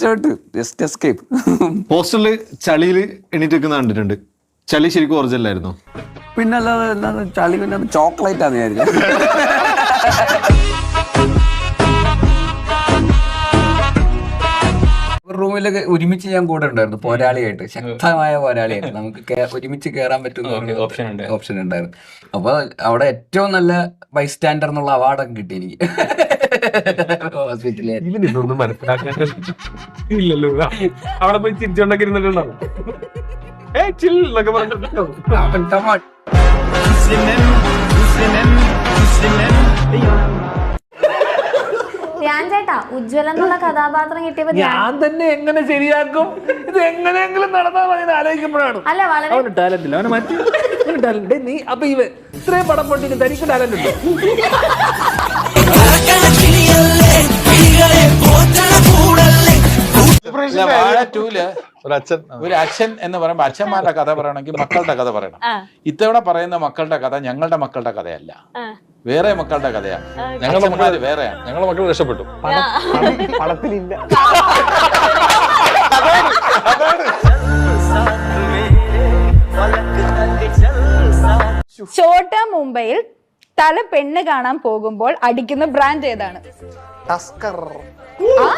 Just escape. പോസ്റ്ററില് ചളിയില് എണീറ്റ് വെക്കുന്ന കണ്ടിട്ടുണ്ട്. ചളി ശരിക്കും ഒറിജിനൽ ആയിരുന്നു? പിന്നെ അല്ലാതെ ചളി പിന്നെ ചോക്ലേറ്റ് ആണെന്ന് വിചാരിച്ചു. റൂമിലൊക്കെ ഒരുമിച്ച് ഞാൻ കൂടെ ഉണ്ടായിരുന്നു, പോരാളിയായിട്ട്, ശക്തമായ പോരാളിയായിട്ട്. നമുക്ക് ഒരുമിച്ച് കയറാൻ പറ്റുന്ന ഓപ്ഷൻ ഉണ്ടായിരുന്നു. അപ്പൊ അവിടെ ഏറ്റവും നല്ല ബൈസ്റ്റാൻഡർ എന്നുള്ള അവാർഡൊക്കെ കിട്ടി എനിക്ക് ഹോസ്പിറ്റലിൽ. ഇതൊന്നും മനസ്സിലാക്കാൻ ഇല്ലല്ലോ. അവിടെ പോയി ചിരിച്ചോണ്ടൊക്കെ ഇരുന്നിട്ടുണ്ടാവും. ചേട്ടാ, ഉജ്ജ്വല എന്നുള്ള കഥാപാത്രം കിട്ടിയപ്പോ ഞാൻ തന്നെ എങ്ങനെ ശരിയാക്കും, ഇത് എങ്ങനെയെങ്കിലും നടന്നാൽ മതി ആലോചിക്കുമ്പോഴാണ്. അല്ല, വളരെ അവന് ടാലന്റ് ഇല്ല, അവനെ മാറ്റി ടാലന്റ്. നീ അപ്പൊ ഇത്രയും പടം പൊട്ടിട്ട് തനിക്ക് ടാലന്റ് ഉണ്ട്. ഒരു അച്ഛൻ എന്ന് പറയുമ്പോ അച്ഛന്മാരുടെ കഥ പറയണമെങ്കിൽ മക്കളുടെ കഥ പറയണം. ഇത്തവണ പറയുന്ന മക്കളുടെ കഥ ഞങ്ങളുടെ മക്കളുടെ കഥയല്ല, വേറെ മക്കളുടെ കഥയാണ്. ഞങ്ങളുടെ മക്കൾ വേറെയാണ്. ഞങ്ങളുടെ മക്കൾ രക്ഷപ്പെട്ടു. പടത്തിലില്ല. ഷോർട്ട് മുംബൈയിൽ തല പെണ്ണ് കാണാൻ പോകുമ്പോൾ അടിക്കുന്ന ബ്രാൻഡ് ഏതാണ്? ടസ്കർ. ആ,